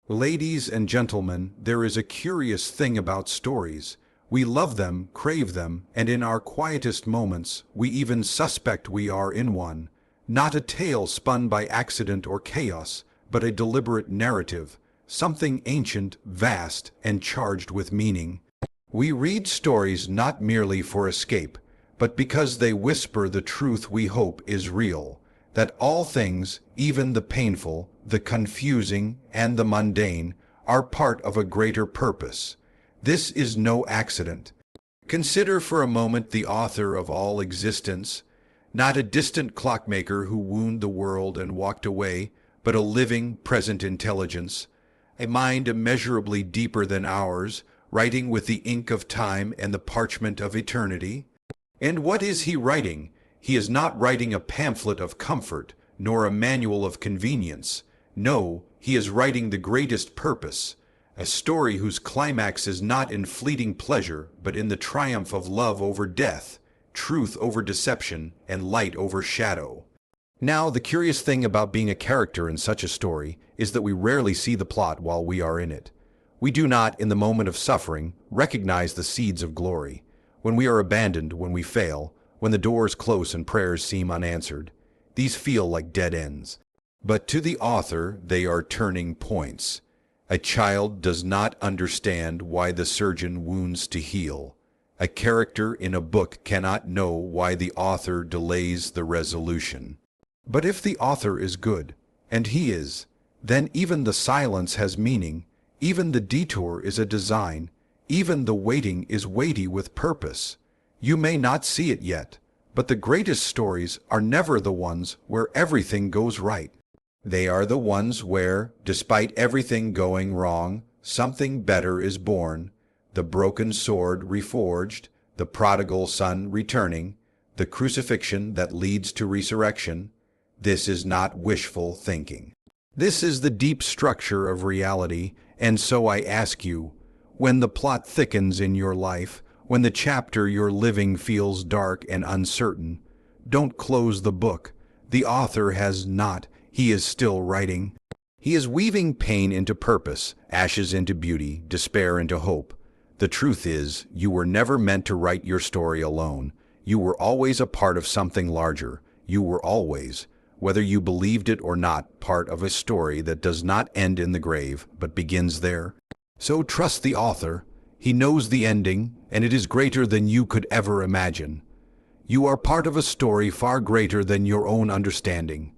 Ladies and gentlemen, there is a curious thing about stories. We love them, crave them, and in our quietest moments, we even suspect we are in one. Not a tale spun by accident or chaos, but a deliberate narrative, something ancient, vast, and charged with meaning. We read stories not merely for escape, but because they whisper the truth we hope is real, that all things, even the painful, the confusing, and the mundane, are part of a greater purpose. This is no accident. Consider for a moment the author of all existence, not a distant clockmaker who wound the world and walked away, but a living, present intelligence, a mind immeasurably deeper than ours, writing with the ink of time and the parchment of eternity. And what is he writing? He is not writing a pamphlet of comfort, nor a manual of convenience. No, he is writing the greatest purpose, a story whose climax is not in fleeting pleasure, but in the triumph of love over death, truth over deception, and light over shadow. Now, the curious thing about being a character in such a story is that we rarely see the plot while we are in it. We do not, in the moment of suffering, recognize the seeds of glory. When we are abandoned, when we fail, when the doors close and prayers seem unanswered, these feel like dead ends. But to the author, they are turning points. A child does not understand why the surgeon wounds to heal. A character in a book cannot know why the author delays the resolution. But if the author is good, and he is, then even the silence has meaning, even the detour is a design, even the waiting is weighty with purpose. You may not see it yet, but the greatest stories are never the ones where everything goes right. They are the ones where, despite everything going wrong, something better is born, the broken sword reforged, the prodigal son returning, the crucifixion that leads to resurrection. This is not wishful thinking. This is the deep structure of reality, and so I ask you, when the plot thickens in your life, when the chapter you're living feels dark and uncertain, don't close the book. The author has not. He is still writing. He is weaving pain into purpose, ashes into beauty, despair into hope. The truth is, you were never meant to write your story alone. You were always a part of something larger. You were always, whether you believed it or not, part of a story that does not end in the grave, but begins there. So trust the author. He knows the ending, and it is greater than you could ever imagine. You are part of a story far greater than your own understanding.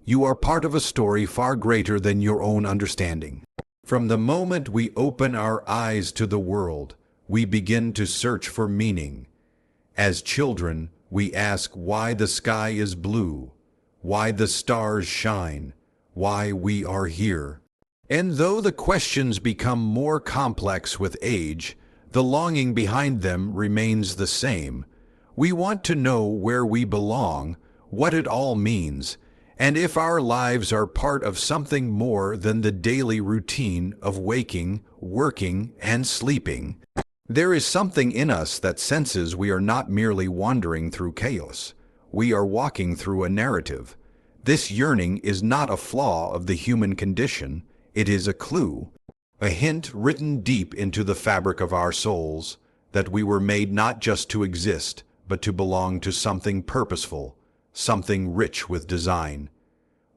You are part of a story far greater than your own understanding. From the moment we open our eyes to the world, we begin to search for meaning. As children, we ask why the sky is blue, why the stars shine, why we are here. And though the questions become more complex with age, the longing behind them remains the same. We want to know where we belong, what it all means, and if our lives are part of something more than the daily routine of waking, working, and sleeping. There is something in us that senses we are not merely wandering through chaos. We are walking through a narrative. This yearning is not a flaw of the human condition. It is a clue, a hint written deep into the fabric of our souls, that we were made not just to exist, but to belong to something purposeful, something rich with design.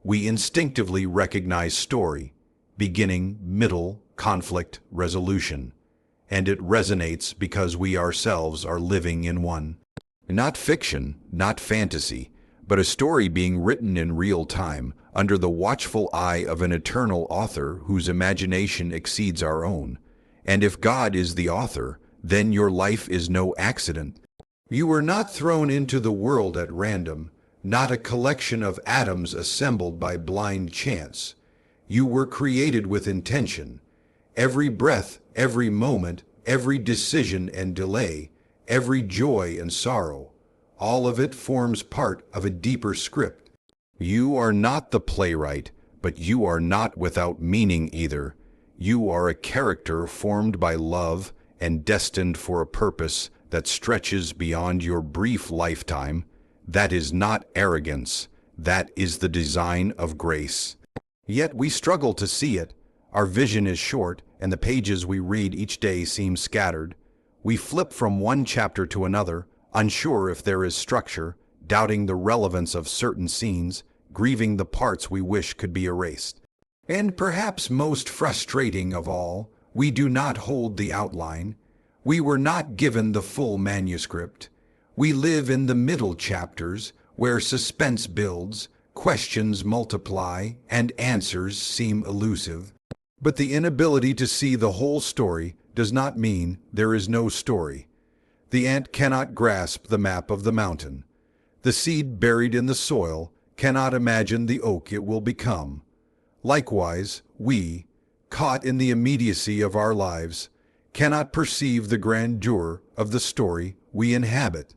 We instinctively recognize story, beginning, middle, conflict, resolution, and it resonates because we ourselves are living in one. Not fiction, not fantasy, but a story being written in real time, under the watchful eye of an eternal author whose imagination exceeds our own. And if God is the author, then your life is no accident. You were not thrown into the world at random, not a collection of atoms assembled by blind chance. You were created with intention. Every breath, every moment, every decision and delay, every joy and sorrow, all of it forms part of a deeper script. You are not the playwright, but you are not without meaning either. You are a character formed by love and destined for a purpose that stretches beyond your brief lifetime. That is not arrogance. That is the design of grace. Yet we struggle to see it. Our vision is short, and the pages we read each day seem scattered. We flip from one chapter to another, unsure if there is structure, doubting the relevance of certain scenes, grieving the parts we wish could be erased. And perhaps most frustrating of all, we do not hold the outline. We were not given the full manuscript. We live in the middle chapters, where suspense builds, questions multiply, and answers seem elusive. But the inability to see the whole story does not mean there is no story. The ant cannot grasp the map of the mountain. The seed buried in the soil cannot imagine the oak it will become. Likewise, we, caught in the immediacy of our lives, cannot perceive the grandeur of the story we inhabit.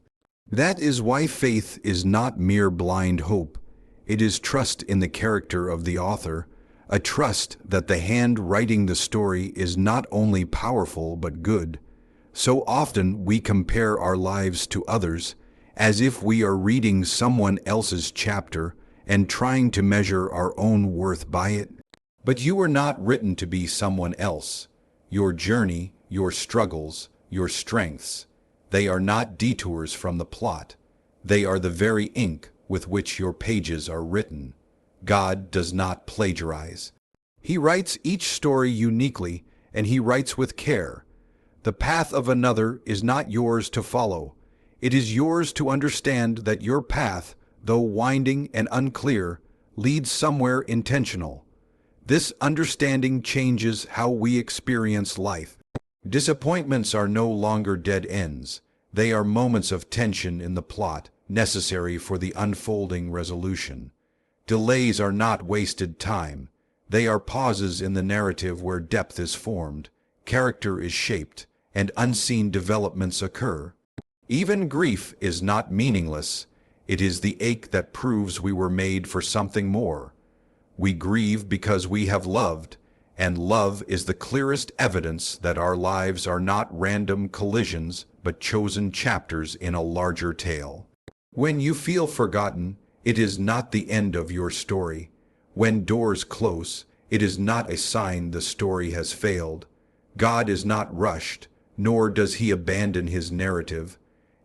That is why faith is not mere blind hope. It is trust in the character of the author, a trust that the hand writing the story is not only powerful but good. So often we compare our lives to others, as if we are reading someone else's chapter and trying to measure our own worth by it. But you are not written to be someone else. Your journey, your struggles, your strengths, they are not detours from the plot. They are the very ink with which your pages are written. God does not plagiarize. He writes each story uniquely, and he writes with care. The path of another is not yours to follow. It is yours to understand that your path, though winding and unclear, leads somewhere intentional. This understanding changes how we experience life. Disappointments are no longer dead ends. They are moments of tension in the plot, necessary for the unfolding resolution. Delays are not wasted time. They are pauses in the narrative where depth is formed, character is shaped, and unseen developments occur. Even grief is not meaningless. It is the ache that proves we were made for something more. We grieve because we have loved, and love is the clearest evidence that our lives are not random collisions but chosen chapters in a larger tale. When you feel forgotten, it is not the end of your story. When doors close, it is not a sign the story has failed. God is not rushed, nor does he abandon his narrative.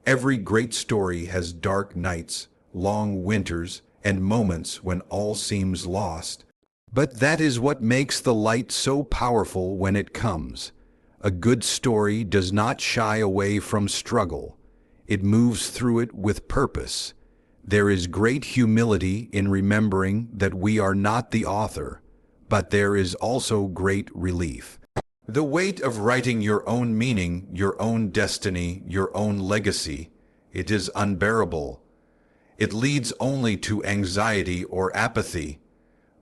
Every great story has dark nights, long winters, and moments when all seems lost. But that is what makes the light so powerful when it comes. A good story does not shy away from struggle. It moves through it with purpose. There is great humility in remembering that we are not the author, but there is also great relief. The weight of writing your own meaning, your own destiny, your own legacy, it is unbearable. It leads only to anxiety or apathy.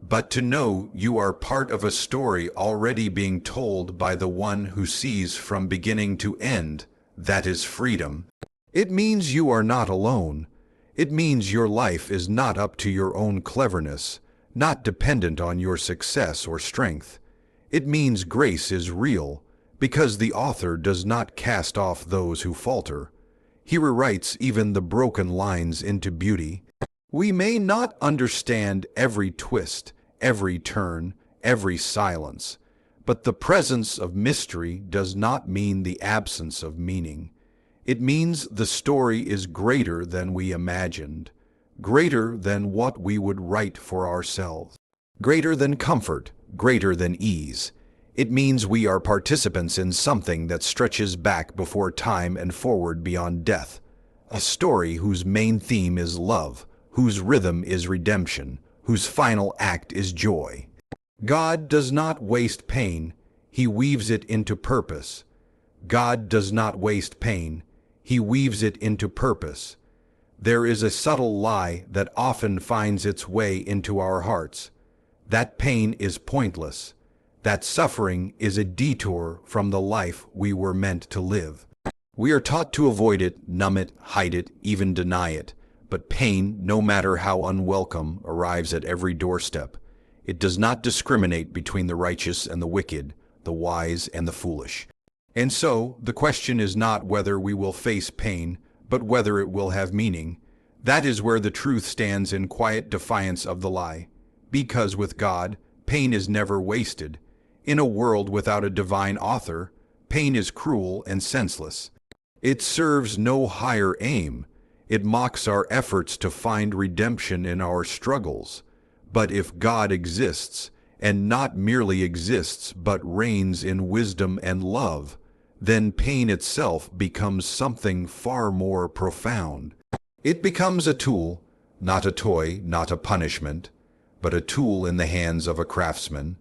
But to know you are part of a story already being told by the one who sees from beginning to end, that is freedom. It means you are not alone. It means your life is not up to your own cleverness, not dependent on your success or strength. It means grace is real, because the author does not cast off those who falter. He rewrites even the broken lines into beauty. We may not understand every twist, every turn, every silence, but the presence of mystery does not mean the absence of meaning. It means the story is greater than we imagined, greater than what we would write for ourselves, greater than comfort, greater than ease. It means we are participants in something that stretches back before time and forward beyond death, a story whose main theme is love, whose rhythm is redemption, whose final act is joy. God does not waste pain, he weaves it into purpose. God does not waste pain, he weaves it into purpose. There is a subtle lie that often finds its way into our hearts. That pain is pointless. That suffering is a detour from the life we were meant to live. We are taught to avoid it, numb it, hide it, even deny it. But pain, no matter how unwelcome, arrives at every doorstep. It does not discriminate between the righteous and the wicked, the wise and the foolish. And so, the question is not whether we will face pain, but whether it will have meaning. That is where the truth stands in quiet defiance of the lie. Because with God, pain is never wasted. In a world without a divine author, pain is cruel and senseless. It serves no higher aim. It mocks our efforts to find redemption in our struggles. But if God exists, and not merely exists but reigns in wisdom and love, then pain itself becomes something far more profound. It becomes a tool, not a toy, not a punishment, but a tool in the hands of a craftsman.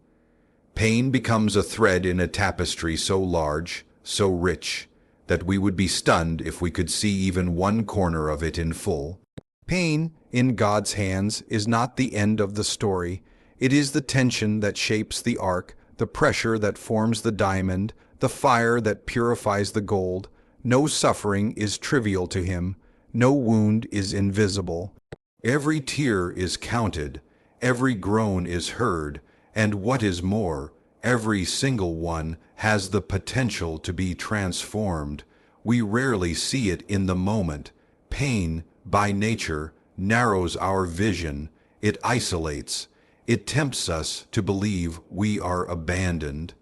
Pain becomes a thread in a tapestry so large, so rich, that we would be stunned if we could see even one corner of it in full. Pain, in God's hands, is not the end of the story. It is the tension that shapes the arc, the pressure that forms the diamond, the fire that purifies the gold. No suffering is trivial to him. No wound is invisible. Every tear is counted. Every groan is heard. And what is more, every single one has the potential to be transformed. We rarely see it in the moment. Pain, by nature, narrows our vision. It isolates. It tempts us to believe we are abandoned.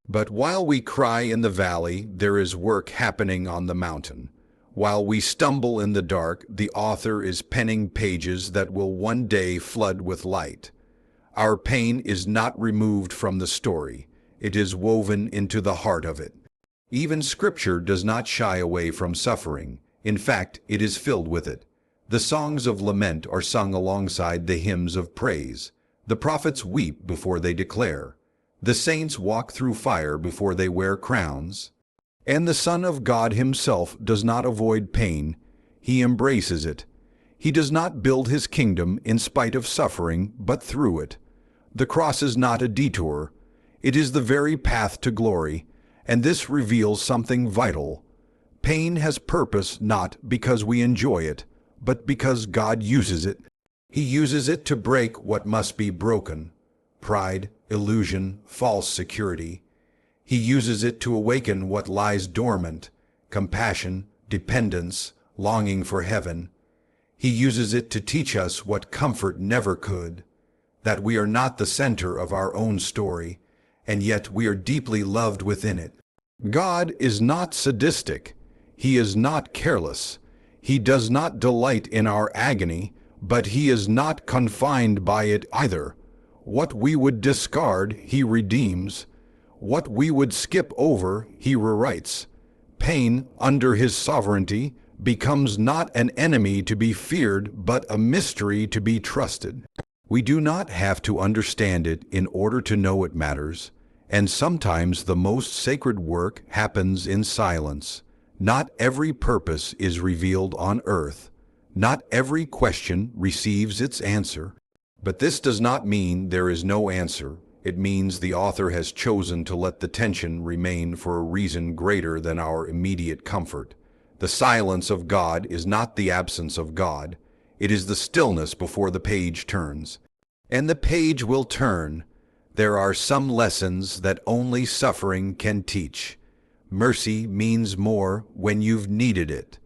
But while we cry in the valley, there is work happening on the mountain. While we stumble in the dark, the author is penning pages that will one day flood with light. Our pain is not removed from the story. It is woven into the heart of it. Even Scripture does not shy away from suffering. In fact, it is filled with it. The songs of lament are sung alongside the hymns of praise. The prophets weep before they declare. The saints walk through fire before they wear crowns. And the Son of God himself does not avoid pain. He embraces it. He does not build his kingdom in spite of suffering, but through it. The cross is not a detour. It is the very path to glory, and this reveals something vital. Pain has purpose not because we enjoy it, but because God uses it. He uses it to break what must be broken: pride, illusion, false security. He uses it to awaken what lies dormant: compassion, dependence, longing for heaven. He uses it to teach us what comfort never could: that we are not the center of our own story, and yet we are deeply loved within it. God is not sadistic. He is not careless. He does not delight in our agony, but he is not confined by it either. What we would discard, he redeems. What we would skip over, he rewrites. Pain, under his sovereignty, becomes not an enemy to be feared, but a mystery to be trusted. We do not have to understand it in order to know it matters, and sometimes the most sacred work happens in silence. Not every purpose is revealed on earth. Not every question receives its answer. But this does not mean there is no answer. It means the author has chosen to let the tension remain for a reason greater than our immediate comfort. The silence of God is not the absence of God. It is the stillness before the page turns. And the page will turn. There are some lessons that only suffering can teach. Mercy means more when you've needed it.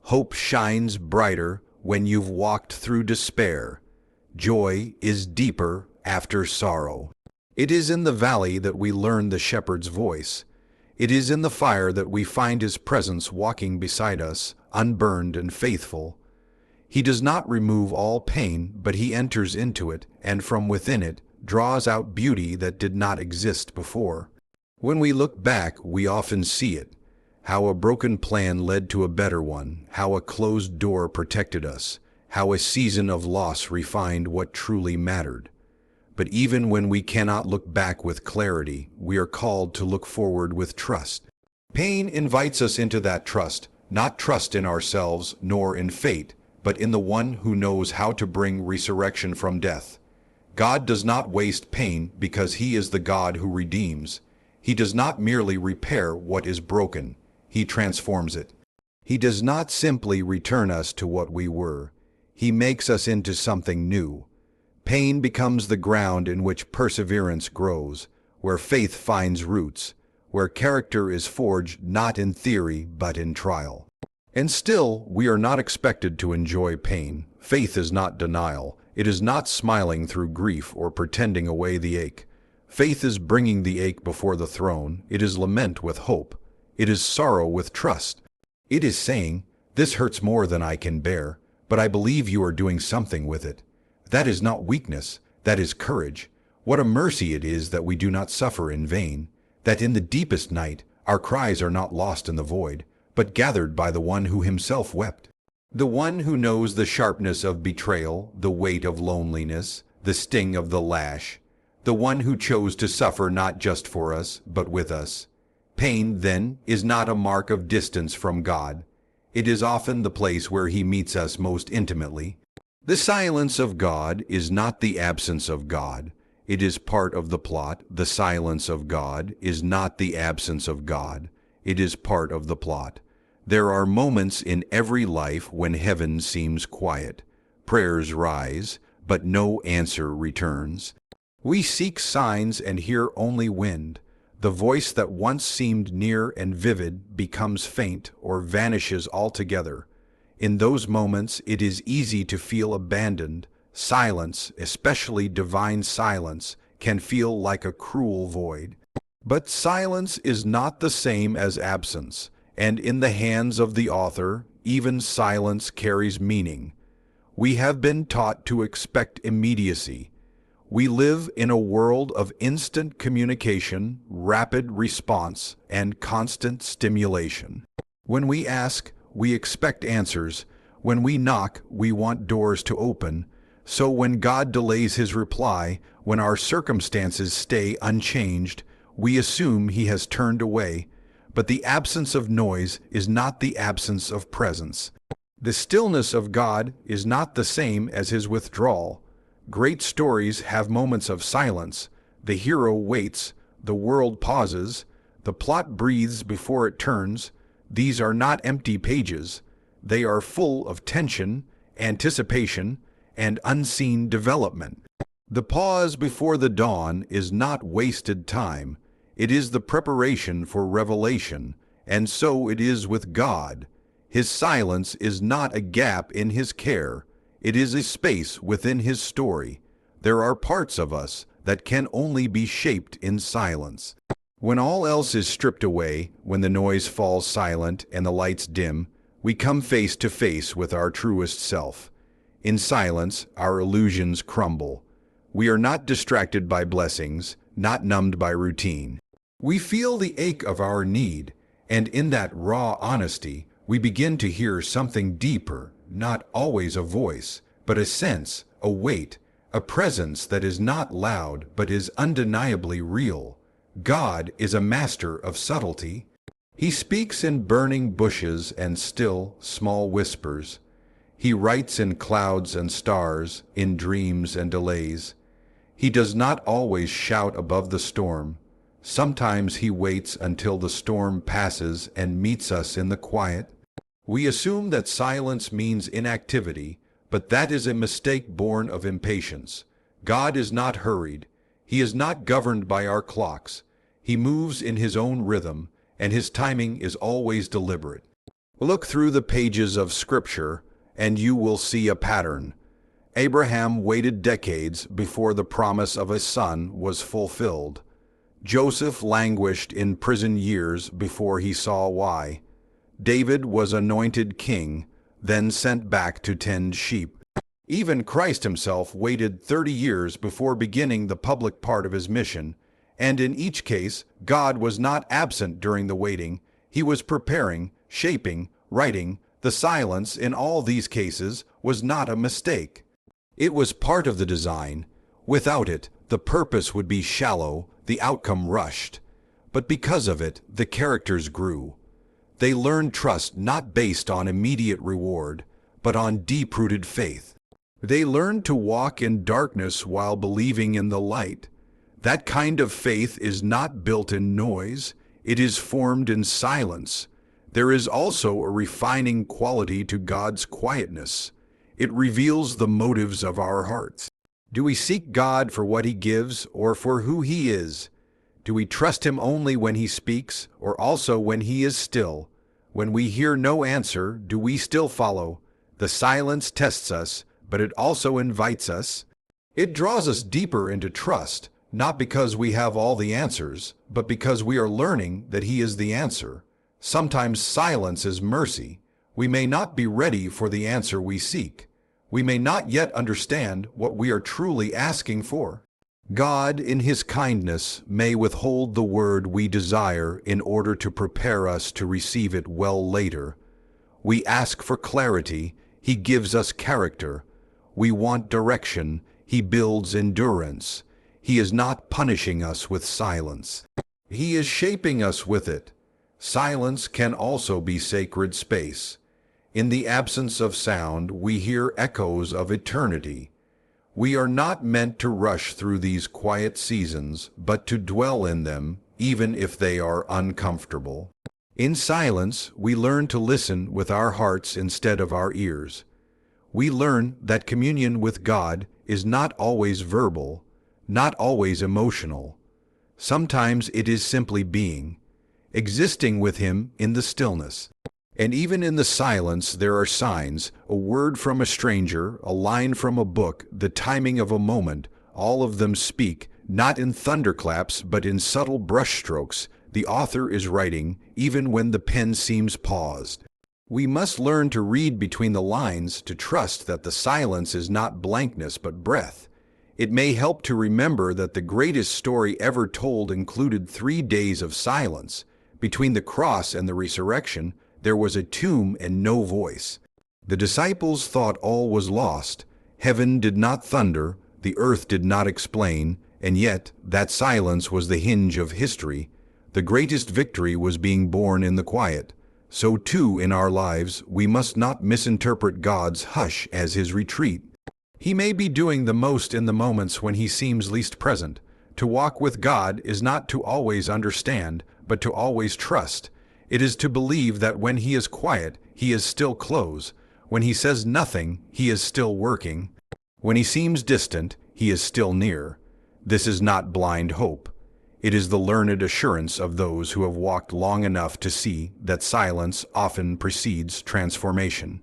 Hope shines brighter when you've walked through despair. Joy is deeper after sorrow. It is in the valley that we learn the shepherd's voice. It is in the fire that we find his presence walking beside us, unburned and faithful. He does not remove all pain, but he enters into it, and from within it draws out beauty that did not exist before. When we look back, we often see it. How a broken plan led to a better one, how a closed door protected us, how a season of loss refined what truly mattered. But even when we cannot look back with clarity, we are called to look forward with trust. Pain invites us into that trust, not trust in ourselves nor in fate, but in the one who knows how to bring resurrection from death. God does not waste pain because he is the God who redeems. He does not merely repair what is broken. He transforms it. He does not simply return us to what we were. He makes us into something new. Pain becomes the ground in which perseverance grows, where faith finds roots, where character is forged not in theory but in trial. And still, we are not expected to enjoy pain. Faith is not denial. It is not smiling through grief or pretending away the ache. Faith is bringing the ache before the throne. It is lament with hope. It is sorrow with trust. It is saying, "This hurts more than I can bear, but I believe you are doing something with it." That is not weakness, that is courage. What a mercy it is that we do not suffer in vain, that in the deepest night our cries are not lost in the void, but gathered by the one who himself wept. The one who knows the sharpness of betrayal, the weight of loneliness, the sting of the lash. The one who chose to suffer not just for us, but with us. Pain, then, is not a mark of distance from God. It is often the place where He meets us most intimately. The silence of God is not the absence of God. It is part of the plot. The silence of God is not the absence of God. It is part of the plot. There are moments in every life when heaven seems quiet. Prayers rise, but no answer returns. We seek signs and hear only wind. The voice that once seemed near and vivid becomes faint or vanishes altogether. In those moments, it is easy to feel abandoned. Silence, especially divine silence, can feel like a cruel void. But silence is not the same as absence, and in the hands of the author, even silence carries meaning. We have been taught to expect immediacy. We live in a world of instant communication, rapid response, and constant stimulation. When we ask, we expect answers. When we knock, we want doors to open. So when God delays His reply, when our circumstances stay unchanged, we assume He has turned away. But the absence of noise is not the absence of presence. The stillness of God is not the same as His withdrawal. Great stories have moments of silence. The hero waits, the world pauses, the plot breathes before it turns. These are not empty pages. They are full of tension, anticipation, and unseen development. The pause before the dawn is not wasted time. It is the preparation for revelation, and so it is with God. His silence is not a gap in His care. It is a space within His story. There are parts of us that can only be shaped in silence. When all else is stripped away, when the noise falls silent and the lights dim, we come face to face with our truest self. In silence, our illusions crumble. We are not distracted by blessings, not numbed by routine. We feel the ache of our need, and in that raw honesty, we begin to hear something deeper, not always a voice, but a sense, a weight, a presence that is not loud but is undeniably real. God is a master of subtlety. He speaks in burning bushes and still, small whispers. He writes in clouds and stars, in dreams and delays. He does not always shout above the storm. Sometimes He waits until the storm passes and meets us in the quiet. We assume that silence means inactivity, but that is a mistake born of impatience. God is not hurried. He is not governed by our clocks. He moves in His own rhythm, and His timing is always deliberate. Look through the pages of Scripture, and you will see a pattern. Abraham waited decades before the promise of a son was fulfilled. Joseph languished in prison years before he saw why. David was anointed king, then sent back to tend sheep. Even Christ Himself waited 30 years before beginning the public part of His mission, and in each case, God was not absent during the waiting. He was preparing, shaping, writing. The silence in all these cases was not a mistake. It was part of the design. Without it, the purpose would be shallow, the outcome rushed. But because of it, the characters grew. They learned trust not based on immediate reward, but on deep-rooted faith. They learned to walk in darkness while believing in the light. That kind of faith is not built in noise. It is formed in silence. There is also a refining quality to God's quietness. It reveals the motives of our hearts. Do we seek God for what He gives or for who He is? Do we trust Him only when He speaks or also when He is still? When we hear no answer, do we still follow? The silence tests us, but it also invites us. It draws us deeper into trust, not because we have all the answers, but because we are learning that He is the answer. Sometimes silence is mercy. We may not be ready for the answer we seek. We may not yet understand what we are truly asking for. God, in His kindness, may withhold the word we desire in order to prepare us to receive it well later. We ask for clarity, He gives us character. We want direction, He builds endurance. He is not punishing us with silence. He is shaping us with it. Silence can also be sacred space. In the absence of sound, we hear echoes of eternity. We are not meant to rush through these quiet seasons, but to dwell in them, even if they are uncomfortable. In silence, we learn to listen with our hearts instead of our ears. We learn that communion with God is not always verbal, not always emotional. Sometimes it is simply being, existing with Him in the stillness. And even in the silence there are signs, a word from a stranger, a line from a book, the timing of a moment. All of them speak, not in thunderclaps, but in subtle brushstrokes. The author is writing, even when the pen seems paused. We must learn to read between the lines, to trust that the silence is not blankness but breath. It may help to remember that the greatest story ever told included 3 days of silence. Between the cross and the resurrection, there was a tomb and no voice. The disciples thought all was lost. Heaven did not thunder, the earth did not explain, and yet that silence was the hinge of history. The greatest victory was being born in the quiet. So too in our lives, we must not misinterpret God's hush as His retreat. He may be doing the most in the moments when He seems least present. To walk with God is not to always understand, but to always trust. It is to believe that when He is quiet, He is still close. When He says nothing, He is still working. When He seems distant, He is still near. This is not blind hope. It is the learned assurance of those who have walked long enough to see that silence often precedes transformation.